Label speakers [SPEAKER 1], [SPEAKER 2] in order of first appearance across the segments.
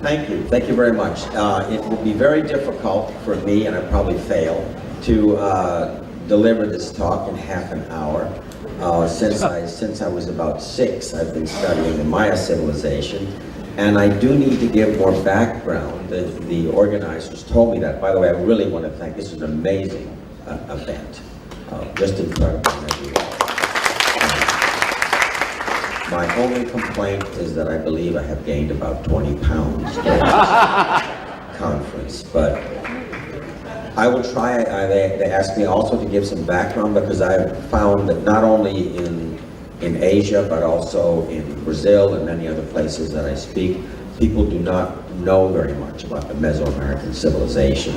[SPEAKER 1] Thank you very much. It will be very difficult for me, and I probably fail, to deliver this talk in half an hour. Since I was about 6, I've been studying the Maya civilization, and I do need to give more background. The organizers told me that. By the way, I really want to thank. This is an amazing event, just incredible. My only complaint is that I believe I have gained about 20 pounds during this conference, but I will try. They asked me also to give some background because I've found that not only in Asia, but also in Brazil and many other places that I speak, people do not know very much about the Mesoamerican civilization.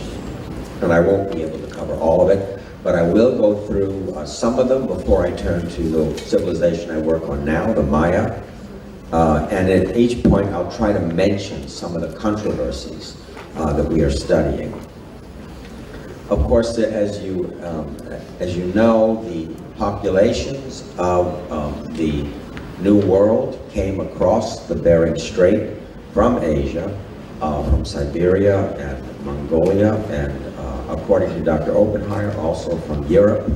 [SPEAKER 1] And I won't be able to cover all of it, but I will go through some of them before I turn to the civilization I work on now, the Maya. And at each point, I'll try to mention some of the controversies that we are studying. Of course, as you know, the populations of the New World came across the Bering Strait from Asia, from Siberia and Mongolia, and according to Dr. Oppenheimer, also from Europe.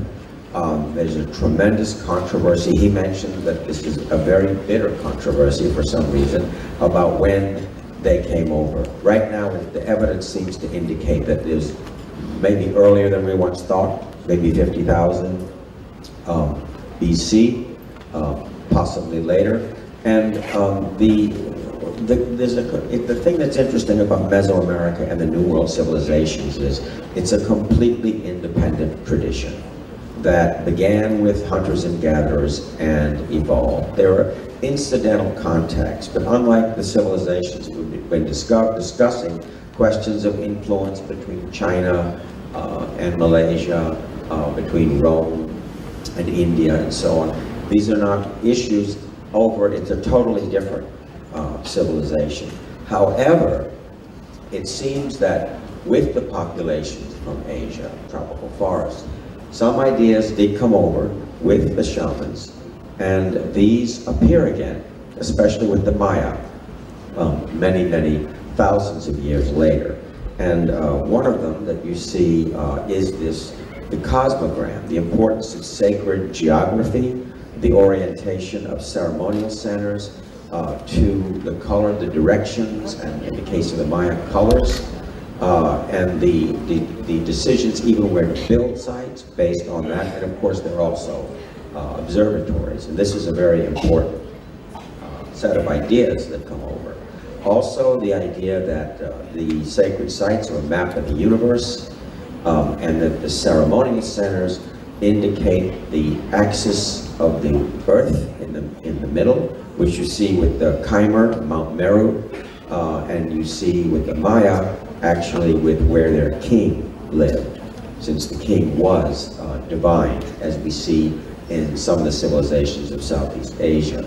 [SPEAKER 1] There's a tremendous controversy. He mentioned that this is a very bitter controversy for some reason about when they came over. Right now, the evidence seems to indicate that there's maybe earlier than we once thought, maybe 50,000 BC, possibly later. And the thing that's interesting about Mesoamerica and the New World civilizations is it's a completely independent tradition that began with hunters and gatherers and evolved. There are incidental contacts, but unlike the civilizations we've been discussing, questions of influence between China and Malaysia, between Rome and India and so on. These are not issues over, it's a totally different civilization. However, it seems that with the populations from Asia, tropical forests, some ideas did come over with the shamans, and these appear again, especially with the Maya, many thousands of years later. And one of them that you see is the cosmogram, the importance of sacred geography, the orientation of ceremonial centers to the color, the directions, and in the case of the Maya, colors, and the decisions even where to build sites based on that. And of course, there are also observatories, and this is a very important set of ideas that come over. Also, the idea that the sacred sites are a map of the universe, and that the ceremonial centers indicate the axis of the earth in the middle, which you see with the Khmer, Mount Meru, and you see with the Maya, actually with where their king lived, since the king was divine, as we see in some of the civilizations of Southeast Asia.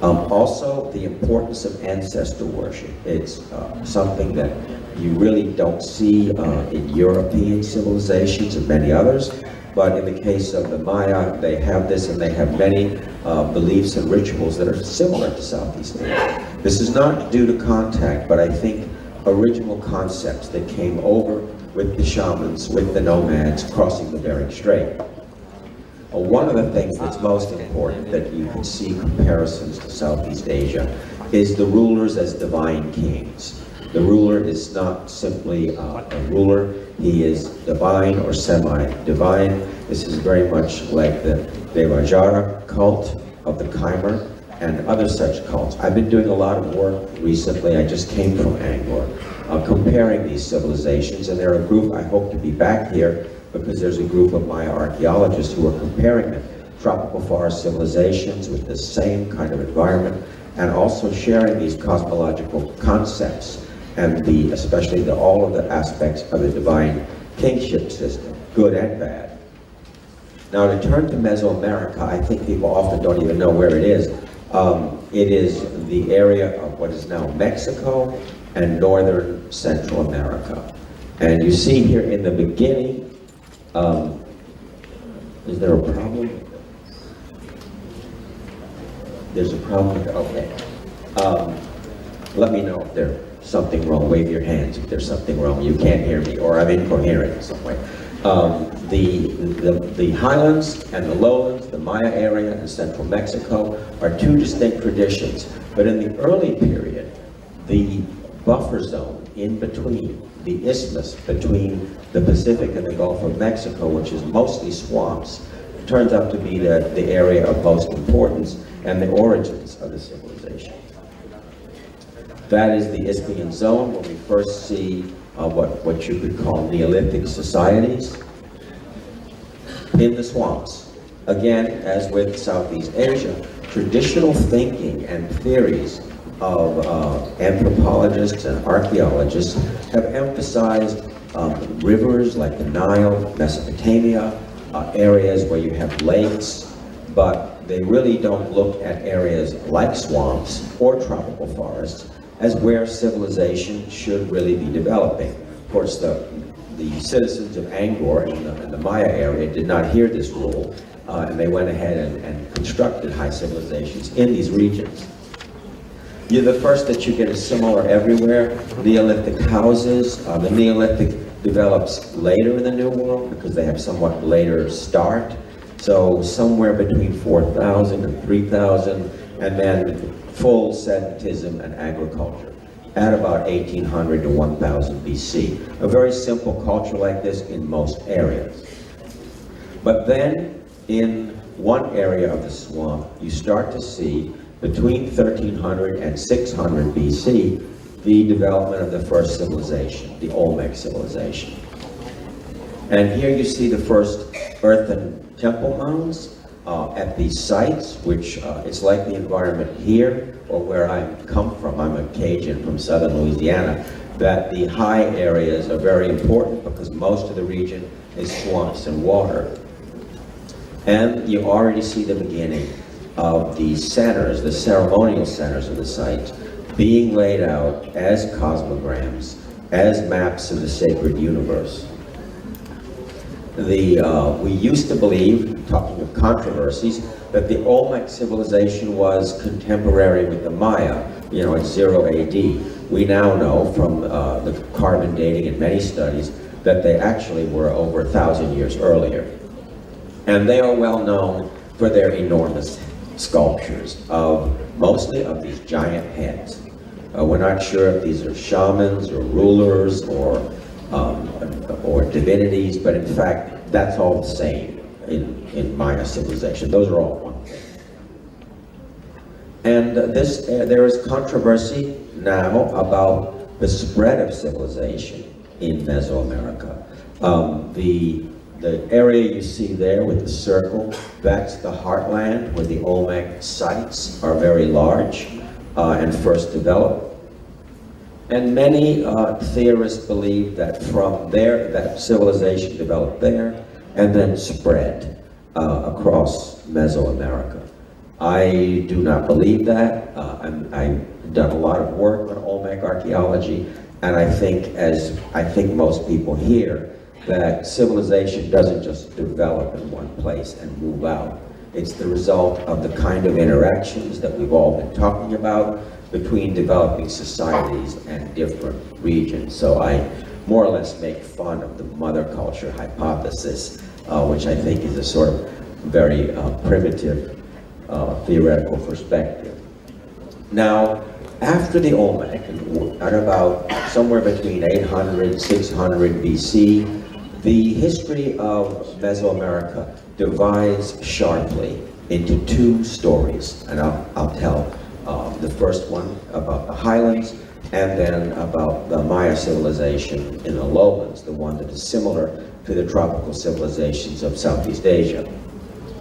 [SPEAKER 1] Also, the importance of ancestor worship. It's something that you really don't see in European civilizations and many others, but in the case of the Maya, they have this, and they have many beliefs and rituals that are similar to Southeast Asia. This is not due to contact, but I think original concepts that came over with the shamans, with the nomads crossing the Bering Strait. One of the things that's most important that you can see comparisons to Southeast Asia is the rulers as divine kings. The ruler is not simply a ruler, he is divine or semi-divine. This is very much like the Devajara cult of the Khmer and other such cults. I've been doing a lot of work recently, I just came from Angkor, comparing these civilizations, and they're a group, I hope to be back here because there's a group of Maya archaeologists who are comparing them, tropical forest civilizations with the same kind of environment, and also sharing these cosmological concepts and especially all of the aspects of the divine kingship system, good and bad. Now, to turn to Mesoamerica, I think people often don't even know where it is. It is the area of what is now Mexico and northern Central America. And you see here in the beginning, is there a problem? There's a problem? Okay. Let me know if there's something wrong. Wave your hands if there's something wrong. You can't hear me, or I'm incoherent in some way. The highlands and the lowlands, the Maya area and central Mexico, are two distinct traditions. But in the early period, the buffer zone in between, the isthmus between the Pacific and the Gulf of Mexico, which is mostly swamps, turns out to be the area of most importance and the origins of the civilization. That is the Isthmian zone, where we first see what you could call Neolithic societies in the swamps. Again, as with Southeast Asia, traditional thinking and theories of anthropologists and archaeologists have emphasized rivers like the Nile, Mesopotamia, areas where you have lakes, but they really don't look at areas like swamps or tropical forests as where civilization should really be developing. Of course, the citizens of Angkor in the Maya area did not hear this rule, and they went ahead and constructed high civilizations in these regions. The first that you get is similar everywhere. Neolithic houses. The Neolithic develops later in the New World because they have somewhat later start. So somewhere between 4,000 and 3,000, and then full sedentism and agriculture at about 1800 to 1000 BC. A very simple culture like this in most areas. But then in one area of the swamp, you start to see between 1300 and 600 BC, the development of the first civilization, the Olmec civilization. And here you see the first earthen temple mounds at these sites, which it's like the environment here or where I come from. I'm a Cajun from southern Louisiana, that the high areas are very important because most of the region is swamps and water. And you already see the beginning of the centers, the ceremonial centers of the sites, being laid out as cosmograms, as maps of the sacred universe. We used to believe, talking of controversies, that the Olmec civilization was contemporary with the Maya, at 0 AD. We now know from the carbon dating in many studies that they actually were over 1,000 years earlier. And they are well known for their enormous sculptures mostly of these giant heads. We're not sure if these are shamans or rulers or divinities, but in fact, that's all the same in Maya civilization. Those are all one thing. And there is controversy now about the spread of civilization in Mesoamerica. The area you see there with the circle, that's the heartland where the Olmec sites are very large and first developed. And many theorists believe that from there, that civilization developed there and then spread across Mesoamerica. I do not believe that. I've done a lot of work on Olmec archaeology, and I think most people here, that civilization doesn't just develop in one place and move out. It's the result of the kind of interactions that we've all been talking about between developing societies and different regions. So I more or less make fun of the mother culture hypothesis, which I think is a sort of very primitive theoretical perspective. Now, after the Olmec, at about somewhere between 800 and 600 BC, the history of Mesoamerica divides sharply into two stories, and I'll tell the first one about the highlands, and then about the Maya civilization in the lowlands, the one that is similar to the tropical civilizations of Southeast Asia.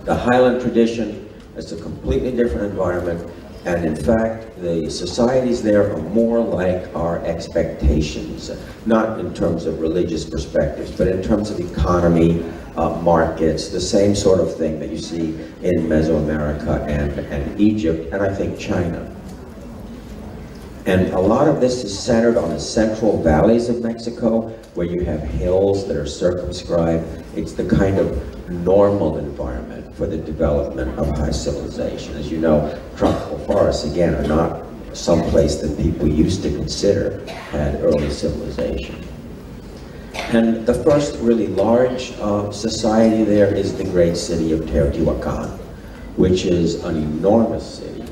[SPEAKER 1] The highland tradition is a completely different environment, and in fact, the societies there are more like our expectations, not in terms of religious perspectives, but in terms of economy, markets, the same sort of thing that you see in Mesoamerica and Egypt, and I think China. And a lot of this is centered on the central valleys of Mexico, where you have hills that are circumscribed. It's the kind of normal environment for the development of high civilization. As you know, tropical forests, again, are not someplace that people used to consider had early civilization. And the first really large society there is the great city of Teotihuacan, which is an enormous city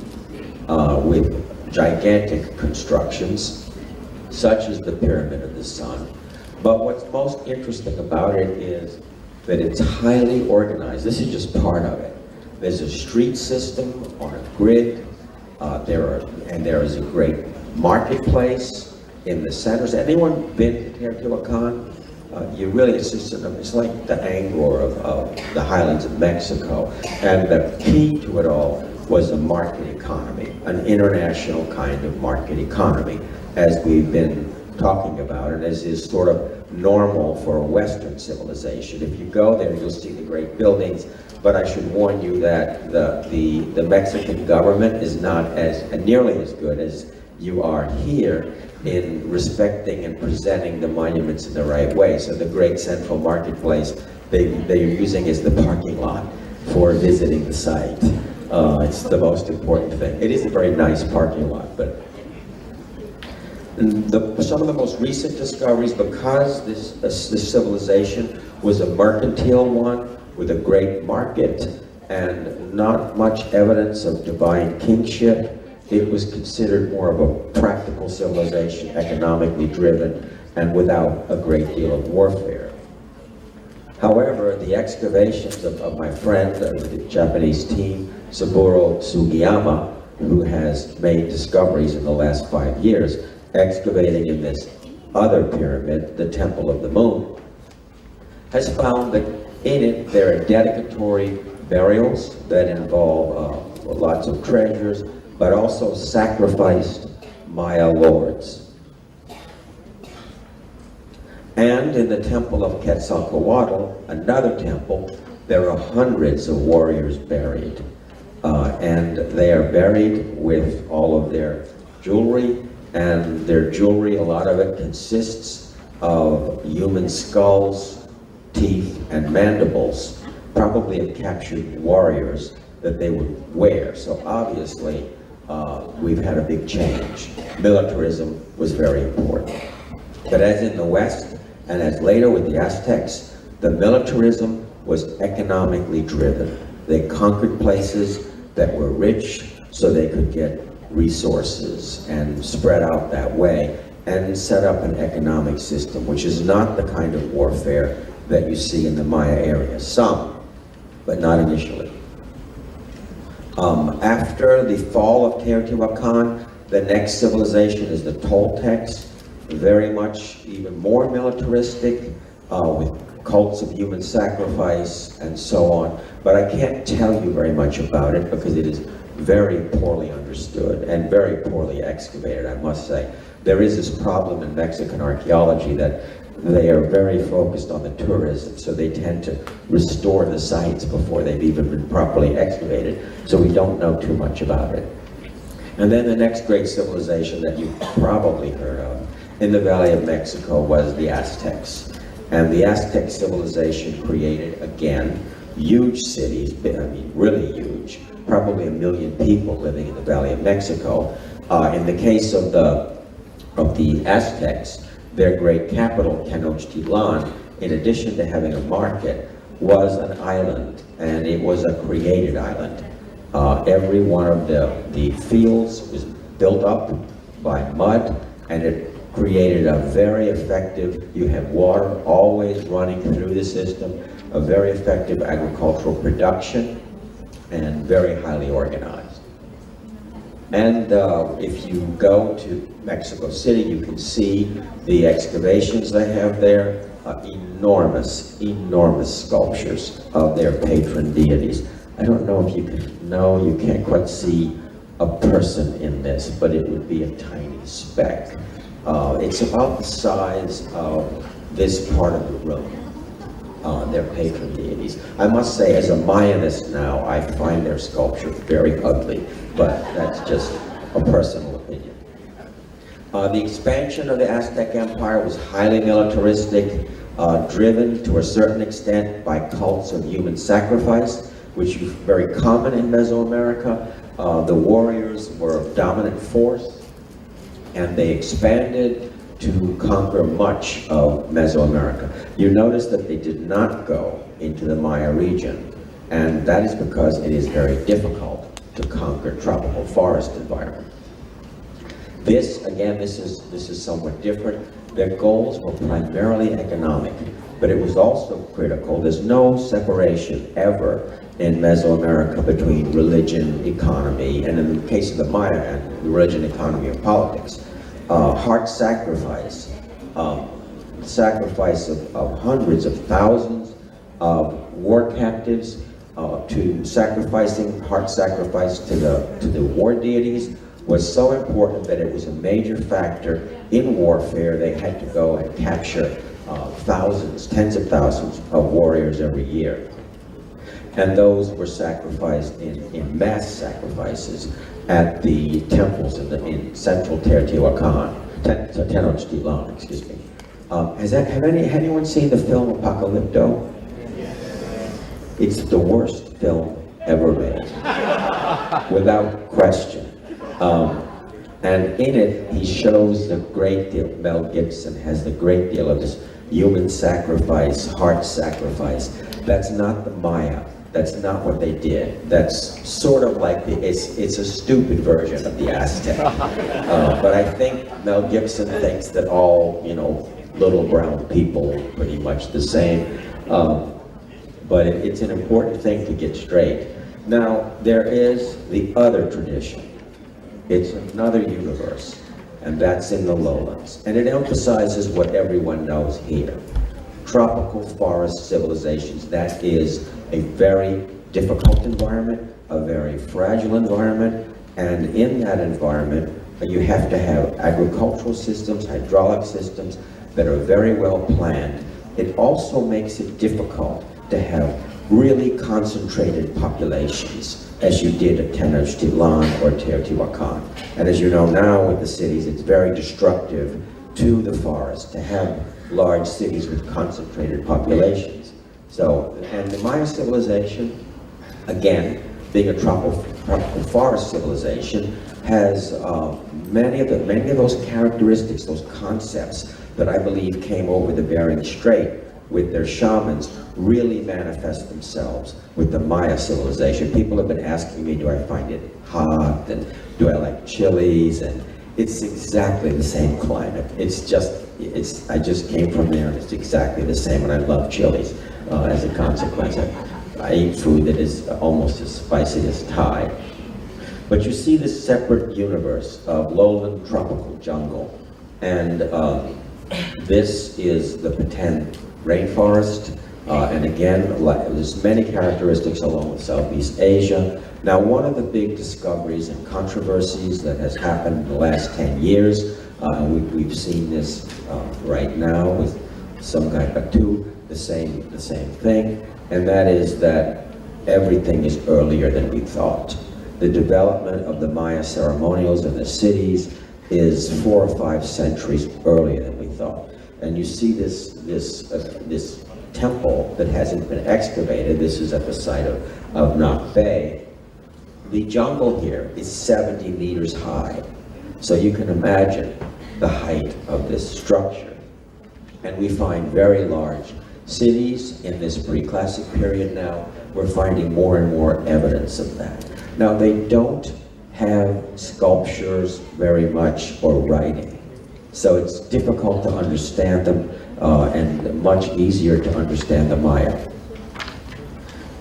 [SPEAKER 1] with gigantic constructions, such as the Pyramid of the Sun. But what's most interesting about it is that it's highly organized. This is just part of it. There's a street system on a grid. There is a great marketplace in the center. Has anyone been to Teotihuacan? It's like the Angkor of the highlands of Mexico. And the key to it all was a market economy, an international kind of market economy, as we've been talking about, and as is sort of normal for a Western civilization. If you go there, you'll see the great buildings, but I should warn you that the Mexican government is not nearly as good as you are here in respecting and presenting the monuments in the right way. So the great central marketplace, they're using as the parking lot for visiting the site. It's the most important thing. It is a very nice parking lot, but some of the most recent discoveries, because this civilization was a mercantile one with a great market and not much evidence of divine kingship, it was considered more of a practical civilization, economically driven, and without a great deal of warfare. However, the excavations of my friend, the Japanese team, Saburo Sugiyama, who has made discoveries in the last 5 years, excavating in this other pyramid, the Temple of the Moon, has found that in it there are dedicatory burials that involve lots of treasures, but also sacrificed Maya lords. And in the Temple of Quetzalcoatl, another temple, there are hundreds of warriors buried. And they are buried with all of their jewelry, and their jewelry, a lot of it consists of human skulls, teeth, and mandibles, probably of captured warriors that they would wear. So obviously, we've had a big change. Militarism was very important. But as in the West, and as later with the Aztecs, the militarism was economically driven. They conquered places that were rich so they could get resources and spread out that way and set up an economic system, which is not the kind of warfare that you see in the Maya area. Some, but not initially. After the fall of Teotihuacan, the next civilization is the Toltecs, very much even more militaristic, with cults of human sacrifice and so on. But I can't tell you very much about it because it is very poorly understood and very poorly excavated, I must say. There is this problem in Mexican archaeology that they are very focused on the tourism, so they tend to restore the sites before they've even been properly excavated, so we don't know too much about it. And then the next great civilization that you've probably heard of in the Valley of Mexico was the Aztecs. And the Aztec civilization created, again, huge cities, really huge, probably 1 million people living in the Valley of Mexico. In the case of the Aztecs, their great capital, Tenochtitlan, in addition to having a market, was an island, and it was a created island. Every one of the fields was built up by mud, and it created a very effective, you have water always running through the system, a very effective agricultural production, and very highly organized. And if you go to Mexico City, you can see the excavations they have there, enormous sculptures of their patron deities. I don't know if you can, no, you can't quite see a person in this, but it would be a tiny speck. It's about the size of this part of the room, their patron deities. I must say, as a Mayanist now, I find their sculpture very ugly, but that's just a personal opinion. The expansion of the Aztec Empire was highly militaristic, driven to a certain extent by cults of human sacrifice, which is very common in Mesoamerica. The warriors were a dominant force. and they expanded to conquer much of Mesoamerica. You notice that they did not go into the Maya region, and that is because it is very difficult to conquer tropical forest environment. This is somewhat different. Their goals were primarily economic, but it was also critical. There's no separation ever in Mesoamerica between religion, economy, and in the case of the Maya, and religion, economy, and politics. Heart sacrifice, sacrifice of hundreds of thousands of war captives, to sacrificing, heart sacrifice to the war deities was so important that it was a major factor in warfare. They had to go and capture thousands, tens of thousands of warriors every year. And those were sacrificed in mass sacrifices at the temples in central Teotihuacan, Tenochtitlan, excuse me. Have anyone seen the film Apocalypto? It's the worst film ever made, without question. And in it, he shows the great deal, Mel Gibson has the great deal of this human sacrifice, heart sacrifice. That's not the Maya. That's not what they did. That's sort of like, it's a stupid version of the Aztec. But I think Mel Gibson thinks that all, little brown people are pretty much the same. But it's an important thing to get straight. Now, there is the other tradition. It's another universe, and that's in the lowlands. And it emphasizes what everyone knows here. Tropical forest civilizations, that is a very difficult environment, a very fragile environment, and in that environment, you have to have agricultural systems, hydraulic systems that are very well planned. It also makes it difficult to have really concentrated populations, as you did at Tenochtitlan or Teotihuacan. And as you know now with the cities, it's very destructive to the forest to have large cities with concentrated populations. So, and the Maya civilization, again, being a tropical forest civilization, has many of those characteristics, those concepts that I believe came over the Bering Strait with their shamans really manifest themselves with the Maya civilization. People have been asking me, do I find it hot, and do I like chilies, and it's exactly the same climate. I just came from there, and it's exactly the same, and I love chilies as a consequence. I eat food that is almost as spicy as Thai. But you see this separate universe of lowland tropical jungle, and this is the Petani rainforest, and again, there's many characteristics along with Southeast Asia. Now, one of the big discoveries and controversies that has happened in the last 10 years, and we've seen this right now with some guy Batu, the same thing, and that is that everything is earlier than we thought. The development of the Maya ceremonials in the cities is 4 or 5 centuries earlier than we thought. And you see this temple that hasn't been excavated. This is at the site of Nak Bay. The jungle here is 70 meters high. So you can imagine the height of this structure. And we find very large cities in this pre-classic period now. We're finding more and more evidence of that. Now, they don't have sculptures very much or writing. So it's difficult to understand them and much easier to understand the Maya.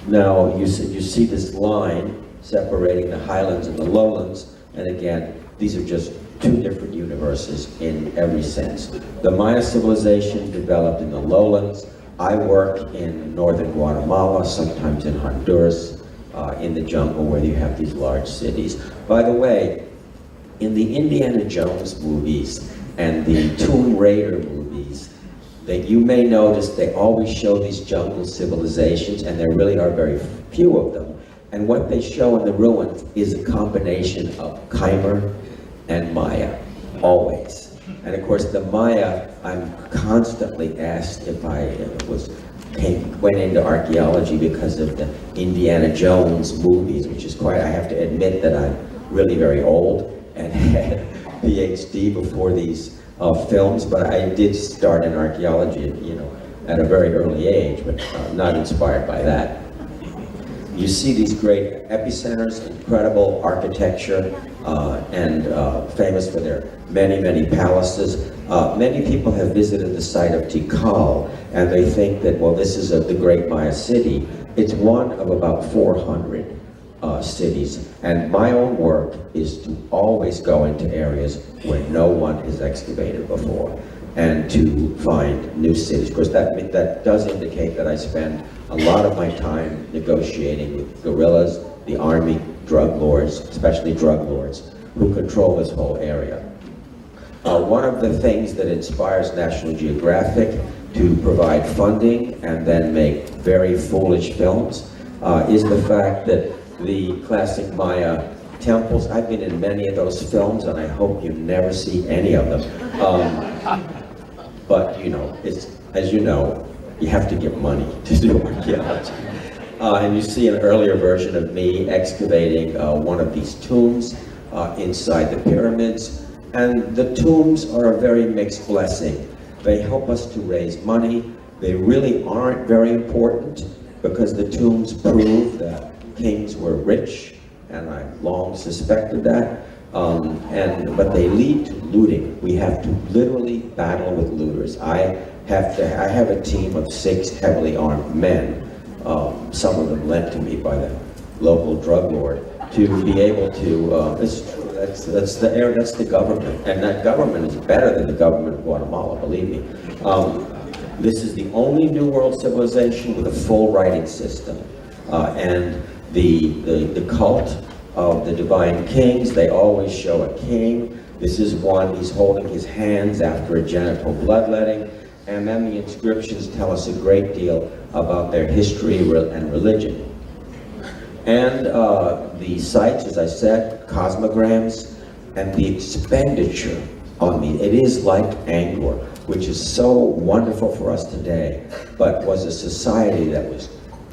[SPEAKER 1] Now, you see this line separating the highlands and the lowlands, and again, these are just 2 different universes in every sense. The Maya civilization developed in the lowlands. I work in northern Guatemala, sometimes in Honduras, in the jungle where you have these large cities. By the way, in the Indiana Jones movies and the Tomb Raider movies, that you may notice they always show these jungle civilizations, and there really are very few of them. And what they show in the ruins is a combination of Khmer and Maya, always. And of course, the Maya, I'm constantly asked if I went into archaeology because of the Indiana Jones movies, which is quite, I have to admit that I'm really very old and had PhD before these films, but I did start in archaeology, at a very early age, but not inspired by that. You see these great epicenters, incredible architecture, and famous for their many, many palaces. Many people have visited the site of Tikal, and they think that, well, this is the great Maya city. It's one of about 400 cities, and my own work is to always go into areas where no one has excavated before, and to find new cities. Of course, that does indicate that I spend a lot of my time negotiating with guerrillas, the army, drug lords, especially drug lords, who control this whole area. One of the things that inspires National Geographic to provide funding and then make very foolish films is the fact that the classic Maya temples, I've been in many of those films, and I hope you never see any of them. But as you know, you have to get money to do archaeology. And you see an earlier version of me excavating one of these tombs inside the pyramids. And the tombs are a very mixed blessing. They help us to raise money. They really aren't very important because the tombs prove that kings were rich, and I long suspected that. But they lead to looting. We have to literally battle with looters. I have a team of 6 heavily armed men, some of them lent to me by the local drug lord, to be able to, that's the government, and that government is better than the government of Guatemala, believe me. This is the only New World civilization with a full writing system, and the cult of the divine kings, they always show a king. This is one, he's holding his hands after a genital bloodletting, and then the inscriptions tell us a great deal about their history and religion. And the sites, as I said, cosmograms, and the expenditure on me. It is like Angkor, which is so wonderful for us today, but was a society that was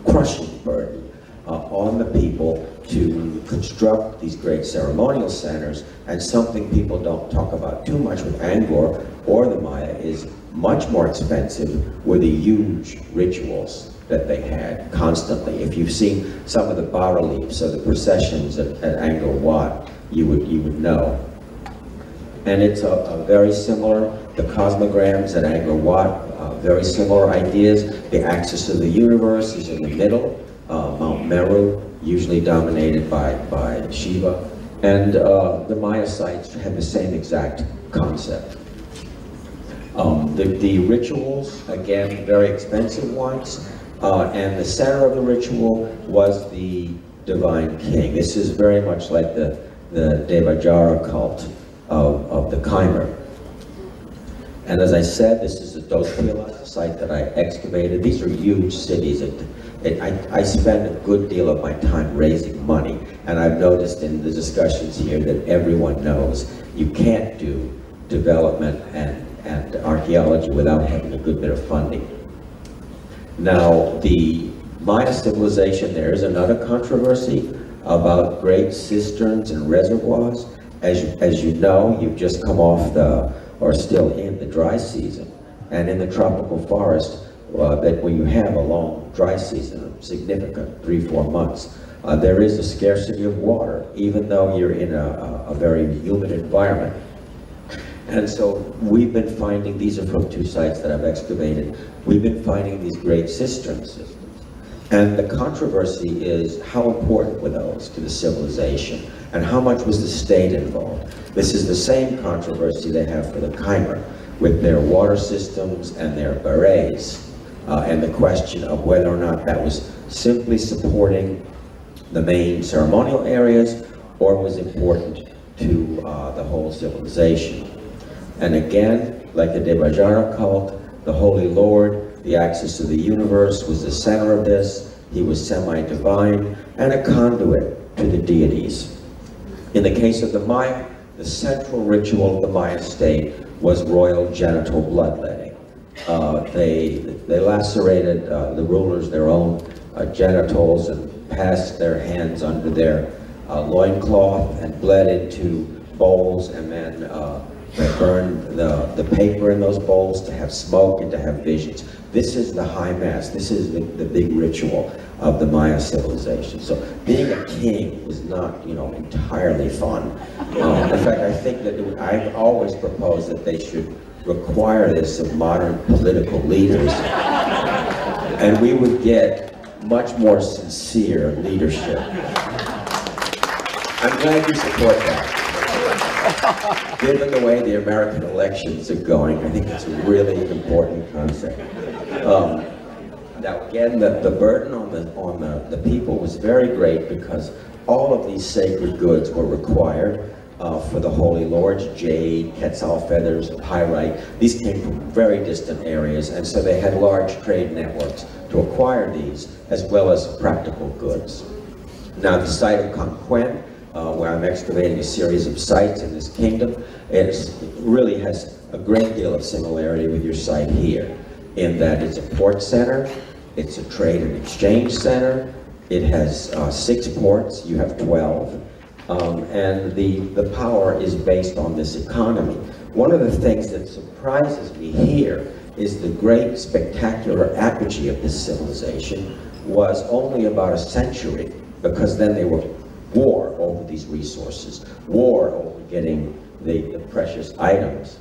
[SPEAKER 1] crushing burden on the people to construct these great ceremonial centers. And something people don't talk about too much with Angkor or the Maya is much more expensive were the huge rituals that they had constantly. If you've seen some of the bas-reliefs of the processions at Angkor Wat, you would know. And it's a very similar, the cosmograms at Angkor Wat, very similar ideas. The axis of the universe is in the middle. Mount Meru, usually dominated by Shiva, and the Maya sites have the same exact concept. The rituals, again, very expensive ones, and the center of the ritual was the divine king. This is very much like the Devajara cult of the Khmer. And as I said, this is the Dospila site that I excavated. These are huge cities. I spend a good deal of my time raising money, and I've noticed in the discussions here that everyone knows you can't do development and archaeology without having a good bit of funding. Now, the Maya civilization, there is another controversy about great cisterns and reservoirs. As you know, you've just come off or still in the dry season, and in the tropical forest, that when you have a long dry season, significant 3-4 months, there is a scarcity of water, even though you're in a very humid environment. And so we've been finding, these are from 2 sites that I've excavated, we've been finding these great cistern systems. And the controversy is how important were those to the civilization, and how much was the state involved? This is the same controversy they have for the Khmer, with their water systems and their berets. And the question of whether or not that was simply supporting the main ceremonial areas or was important to the whole civilization. And again, like the Devajara cult, the Holy Lord, the axis of the universe, was the center of this. He was semi-divine and a conduit to the deities. In the case of the Maya, the central ritual of the Maya state was royal genital bloodletting. They lacerated the rulers their own genitals and passed their hands under their loincloth and bled into bowls, and then they burn the paper in those bowls to have smoke and to have visions. This is the high mass. This is the big ritual of the Maya civilization. So being a king was not, entirely fun. In fact, I think that I've always proposed that they should require this of modern political leaders, and we would get much more sincere leadership. I'm glad you support that. Given the way the American elections are going, I think it's a really important concept. Now again, the burden on the people was very great because all of these sacred goods were required for the holy lords: jade, quetzal feathers, pyrite. These came from very distant areas, and so they had large trade networks to acquire these, as well as practical goods. Now the site of Conquén, where I'm excavating a series of sites in this kingdom, it really has a great deal of similarity with your site here, in that it's a port center, it's a trade and exchange center, it has 6 ports, you have 12, and the power is based on this economy. One of the things that surprises me here is the great spectacular apogee of this civilization was only about a century, because then they were war over these resources, war over getting the precious items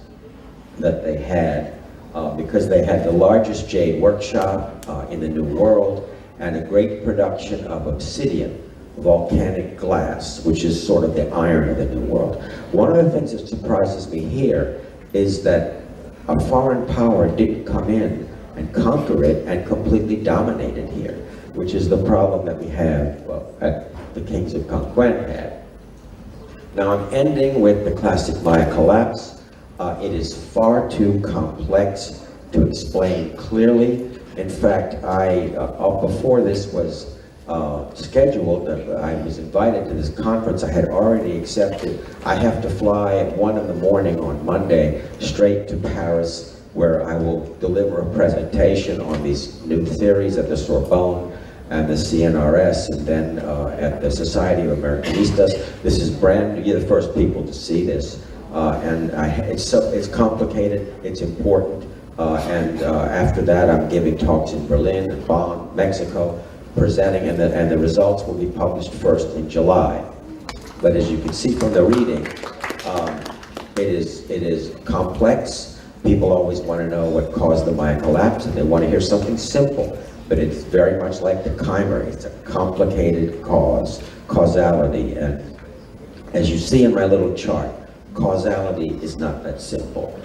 [SPEAKER 1] that they had, because they had the largest jade workshop in the New World and a great production of obsidian, volcanic glass, which is sort of the iron of the New World. One of the things that surprises me here is that a foreign power didn't come in and conquer it and completely dominate it here, which is the problem that we have, the kings of Conquén had. Now I'm ending with the classic Maya collapse. It is far too complex to explain clearly. In fact, before this was scheduled, I was invited to this conference. I had already accepted. I have to fly at 1 in the morning on Monday straight to Paris, where I will deliver a presentation on these new theories at the Sorbonne and the CNRS, and then at the Society of Americanistas. This is brand new. You're the first people to see this, and it's complicated. It's important, and after that, I'm giving talks in Berlin and Bonn, Mexico, presenting, and the results will be published first in July. But as you can see from the reading, it is complex. People always want to know what caused the Maya collapse, and they want to hear something simple. But it's very much like the chimer. It's a complicated causality. And as you see in my little chart, causality is not that simple.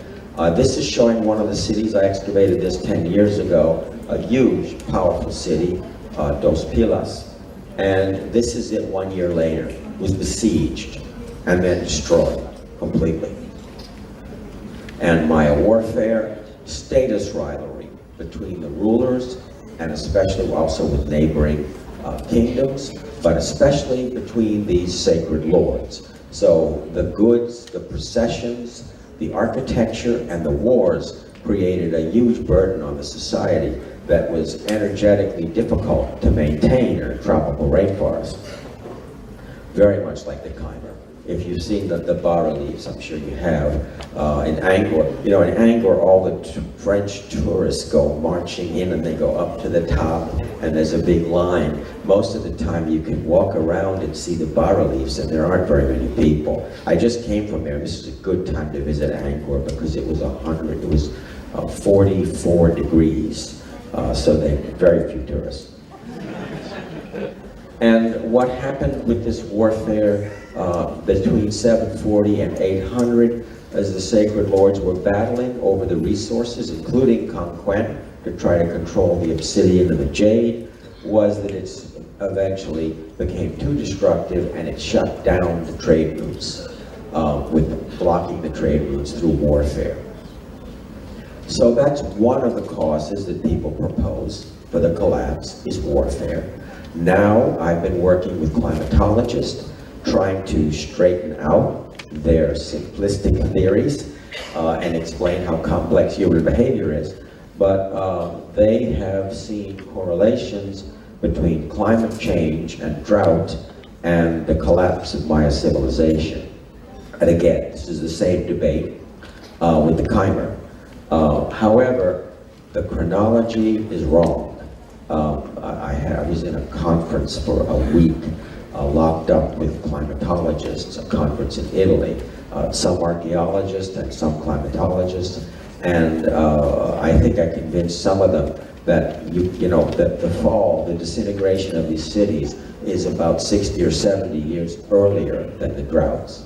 [SPEAKER 1] This is showing one of the cities. I excavated this 10 years ago, a huge, powerful city, Dos Pilas. And this is it 1 year later. It was besieged and then destroyed completely. And Maya warfare, status rivalry between the rulers, and especially also with neighboring kingdoms, but especially between these sacred lords. So the goods, the processions, the architecture, and the wars created a huge burden on the society that was energetically difficult to maintain in a tropical rainforest. Very much like the chimer. If you've seen the bas-reliefs, I'm sure you have, in Angkor. In Angkor, all the French tourists go marching in and they go up to the top, and there's a big line. Most of the time you can walk around and see the bas-reliefs, and there aren't very many people. I just came from there. This is a good time to visit Angkor because it was 44 degrees, so they very few tourists. And what happened with this warfare between 740 and 800, as the sacred lords were battling over the resources, including Conquén, to try to control the obsidian and the jade, was that it eventually became too destructive and it shut down the trade routes, with blocking the trade routes through warfare. So that's one of the causes that people propose for the collapse, is warfare. Now I've been working with climatologists, trying to straighten out their simplistic theories and explain how complex human behavior is. But they have seen correlations between climate change and drought and the collapse of Maya civilization. And again, this is the same debate with the Khmer. However, the chronology is wrong. I was in a conference for a week, locked up with climatologists, a conference in Italy, some archaeologists and some climatologists, and I think I convinced some of them that that the fall, the disintegration of these cities is about 60 or 70 years earlier than the droughts.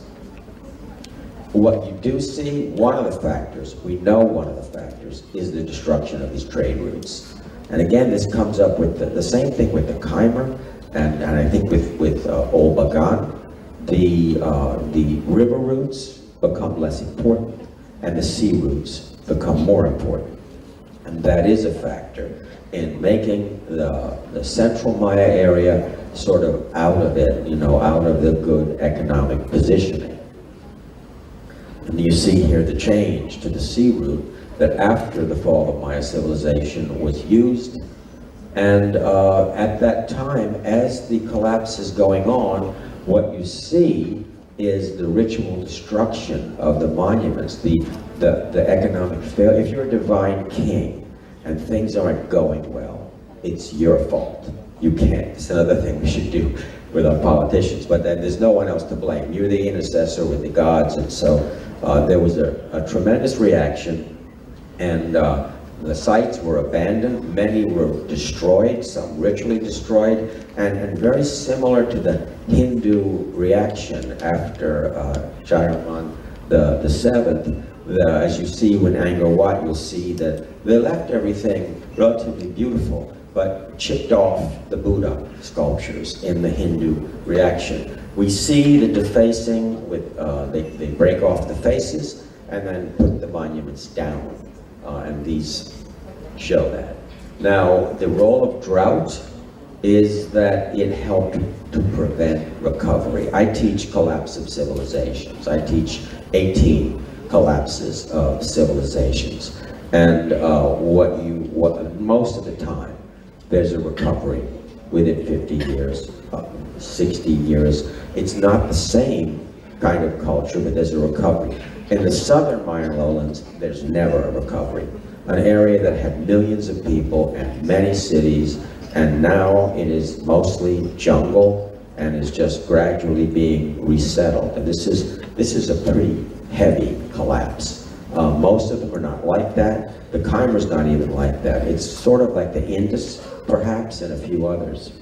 [SPEAKER 1] What you do see, one of the factors, we know one of the factors, is the destruction of these trade routes. And again, this comes up with the same thing with the Khmer, and I think with Old Bagan. The river routes become less important, and the sea routes become more important. And that is a factor in making the central Maya area sort of out of it, out of the good economic positioning. And you see here the change to the sea route that after the fall of Maya civilization was used. And at that time, as the collapse is going on, what you see is the ritual destruction of the monuments, the economic failure. If you're a divine king and things aren't going well, it's your fault. You can't. It's another thing we should do with our politicians, but then there's no one else to blame. You're the intercessor with the gods, and so there was a tremendous reaction, and the sites were abandoned, many were destroyed, some ritually destroyed, and very similar to the Hindu reaction after Jayavarman the Seventh. As you see with Angkor Wat, you'll see that they left everything relatively beautiful, but chipped off the Buddha sculptures in the Hindu reaction. We see the defacing with, they break off the faces and then put the monuments down. And these show that. Now, the role of drought is that it helped to prevent recovery. I teach collapse of civilizations. I teach 18 collapses of civilizations. And most of the time, there's a recovery within 50 years, 60 years. It's not the same kind of culture, but there's a recovery. In the southern Mayan lowlands, there's never a recovery. An area that had millions of people and many cities, and now it is mostly jungle and is just gradually being resettled. And this is a pretty heavy collapse. Most of them are not like that. The Khmer's not even like that. It's sort of like the Indus, perhaps, and a few others.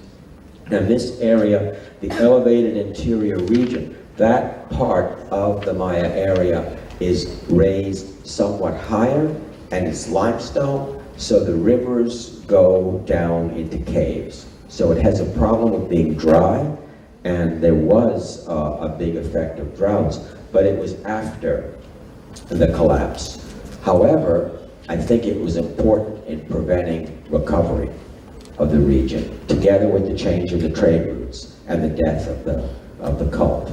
[SPEAKER 1] And this area, the elevated interior region, that part of the Maya area is raised somewhat higher, and it's limestone, so the rivers go down into caves. So it has a problem of being dry, and there was a big effect of droughts, but it was after the collapse. However, I think it was important in preventing recovery of the region, together with the change of the trade routes and the death of the cult.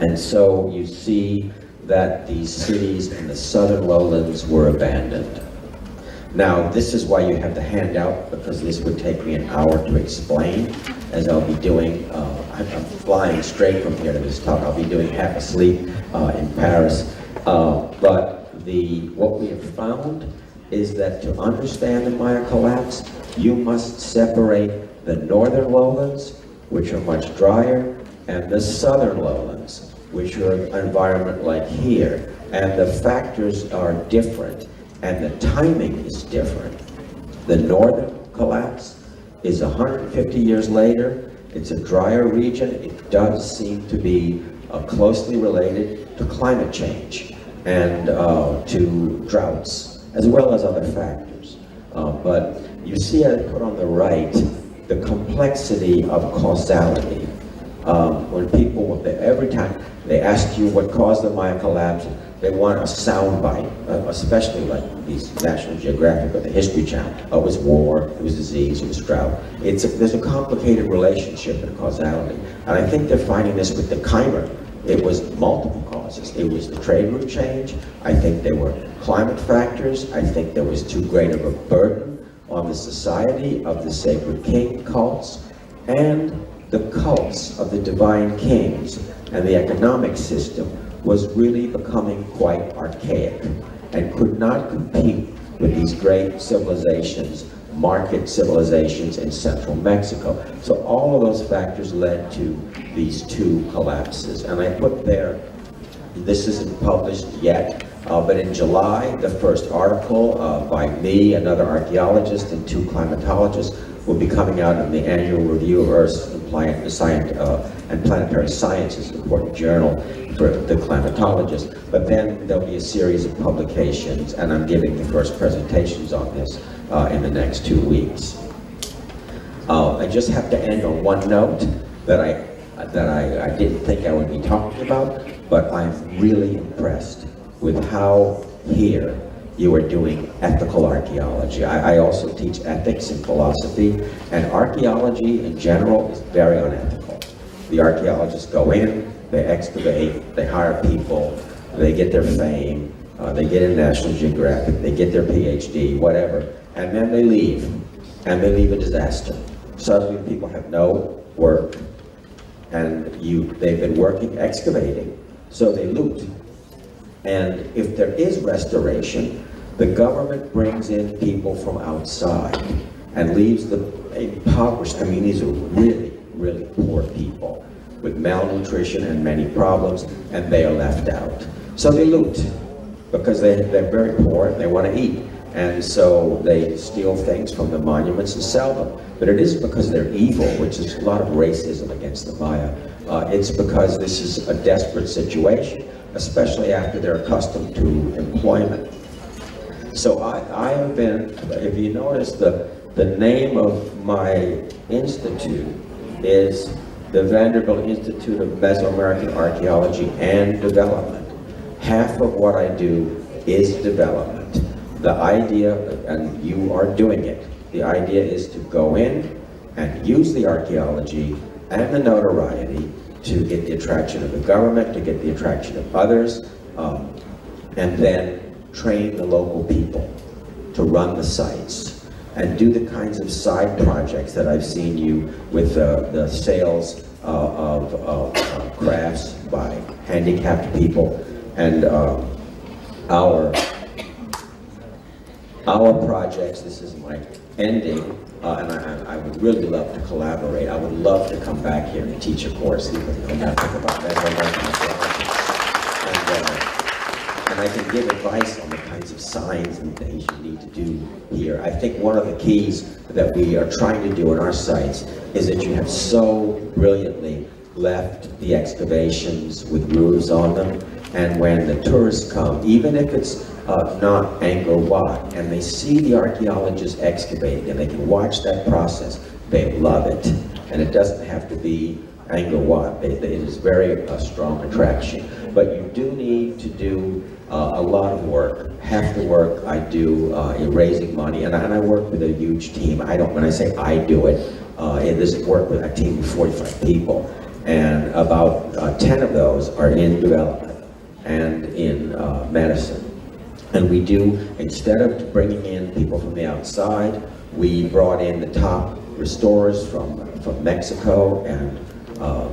[SPEAKER 1] And so you see that these cities in the southern lowlands were abandoned. Now, this is why you have the handout, because this would take me an hour to explain, as I'll be doing, I'm flying straight from here to this talk. I'll be doing half asleep in Paris. But what we have found is that to understand the Maya collapse, you must separate the northern lowlands, which are much drier, and the southern lowlands, which are an environment like here. And the factors are different, and the timing is different. The northern collapse is 150 years later. It's a drier region. It does seem to be closely related to climate change and to droughts, as well as other factors. But you see I put on the right the complexity of causality. When people, every time they ask you what caused the Maya collapse, they want a soundbite, especially like these National Geographic or the History Channel. Oh, it was war, it was disease, it was drought. There's a complicated relationship in causality. And I think they're finding this with the Khmer. It was multiple causes. It was the trade route change. I think there were climate factors. I think there was too great of a burden on the society of the sacred king cults, and the cults of the divine kings and the economic system was really becoming quite archaic and could not compete with these great civilizations, market civilizations in central Mexico. So all of those factors led to these two collapses. And I put there, this isn't published yet, but in July, the first article by me, another archaeologist, and two climatologists will be coming out in the annual review of Earth and Planetary Sciences, an important journal for the climatologists. But then there'll be a series of publications, and I'm giving the first presentations on this in the next 2 weeks. I just have to end on one note that I didn't think I would be talking about, but I'm really impressed with how here you are doing ethical archaeology. I also teach ethics and philosophy, and archaeology in general is very unethical. The archaeologists go in, they excavate, they hire people, they get their fame, they get in National Geographic, they get their PhD, whatever, and then they leave, and they leave a disaster. Suddenly people have no work, and they've been working, excavating, so they loot. And if there is restoration, the government brings in people from outside and leaves them impoverished. I mean, these are really, really poor people with malnutrition and many problems, and they are left out. So they loot because they're very poor and they want to eat. And so they steal things from the monuments and sell them. But it isn't because they're evil, which is a lot of racism against the Maya. It's because this is a desperate situation, especially after they're accustomed to employment. So I have been, if you notice, the name of my institute is the Vanderbilt Institute of Mesoamerican Archaeology and Development. Half of what I do is development. The idea, and you are doing it, the idea is to go in and use the archaeology and the notoriety to get the attraction of the government, to get the attraction of others, and then train the local people to run the sites and do the kinds of side projects that I've seen you with the sales of crafts by handicapped people, and our projects. This is my ending, and I would really love to collaborate. I would love to come back here and teach a course, even on nothing about Mesoamerican and I can give advice on the kinds of signs and things you need to do here. I think one of the keys that we are trying to do in our sites is that you have so brilliantly left the excavations with roofs on them, and when the tourists come, even if it's not Angkor Wat, and they see the archaeologists excavating and they can watch that process, they love it. And it doesn't have to be Angkor Wat. It is very strong attraction. But you do need to do a lot of work. Half the work I do in raising money, and I work with a huge team. When I say I do it, this work with a team of 45 people, and about 10 of those are in development and in medicine. And we do, instead of bringing in people from the outside, we brought in the top restorers from Mexico and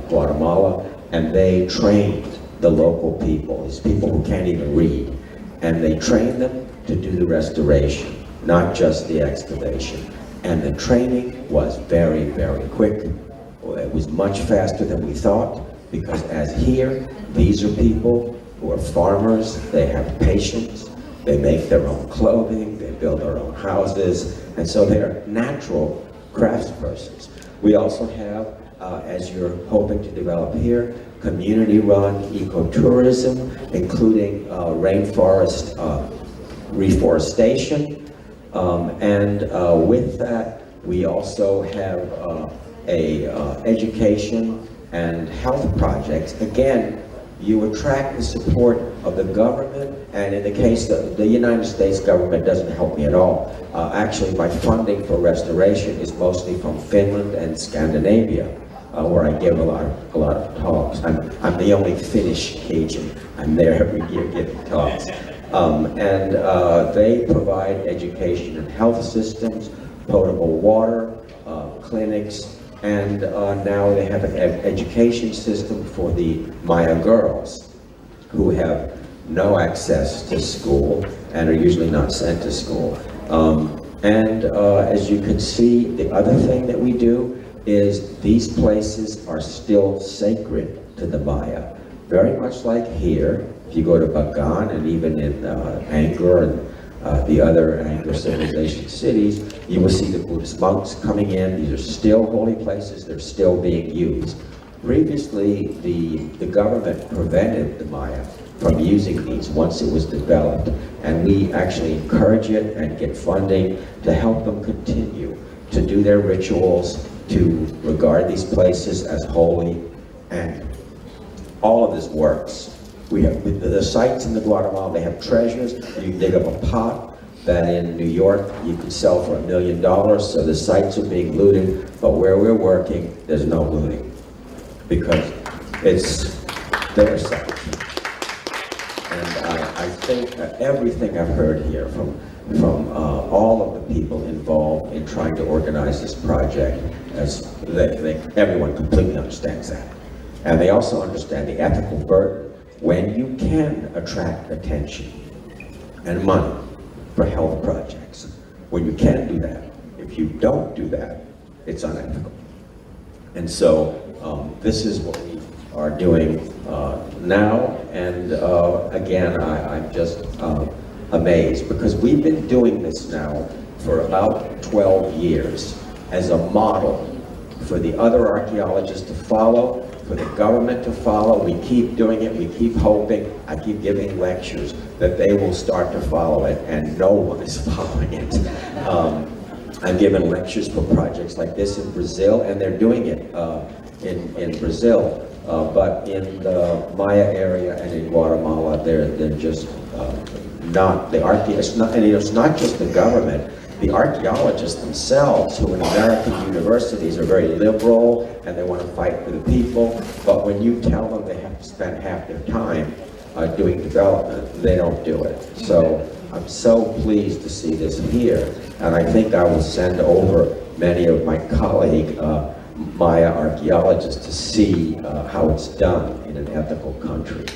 [SPEAKER 1] Guatemala, and they trained the local people, these people who can't even read, and they trained them to do the restoration, not just the excavation. And the training was very, very quick. It was much faster than we thought, because as here, these are people who are farmers, they have patience, they make their own clothing, they build their own houses, and so they're natural craftspersons. We also have, as you're hoping to develop here, community-run ecotourism, including rainforest reforestation, and with that, we also have education and health projects. Again, you attract the support of the government, and in the case of the United States government doesn't help me at all. Actually, my funding for restoration is mostly from Finland and Scandinavia, where I give a lot of talks. I'm the only Finnish Cajun. I'm there every year giving talks. And they provide education and health systems, potable water, clinics, and now they have an education system for the Maya girls. who have no access to school and are usually not sent to school. As you can see, the other thing that we do is these places are still sacred to the Maya. Very much like here, if you go to Bagan and even in Angkor and the other Angkor civilization cities, you will see the Buddhist monks coming in. These are still holy places, they're still being used. Previously, the government prevented the Maya from using these once it was developed, and we actually encourage it and get funding to help them continue to do their rituals, to regard these places as holy, and all of this works. We have the sites in the Guatemala, they have treasures. You can dig up a pot that in New York you can sell for $1 million, so the sites are being looted, but where we're working, there's no looting, because it's their site. And I think everything I've heard here from all of the people involved in trying to organize this project, everyone completely understands that. And they also understand the ethical burden when you can attract attention and money for health projects. When you can do that, if you don't do that, it's unethical. And so this is what we are doing now, and again, I'm just amazed, because we've been doing this now for about 12 years as a model for the other archaeologists to follow, for the government to follow. We keep doing it, we keep hoping. I keep giving lectures that they will start to follow it, and no one is following it. I've given lectures for projects like this in Brazil, and they're doing it in Brazil, but in the Maya area and in Guatemala, they're just not. It's not just the government. The archaeologists themselves, who in American universities are very liberal and they want to fight for the people, but when you tell them they have to spend half their time doing development, they don't do it. So I'm so pleased to see this here, and I think I will send over many of my colleague Maya archaeologists to see how it's done in an ethical country.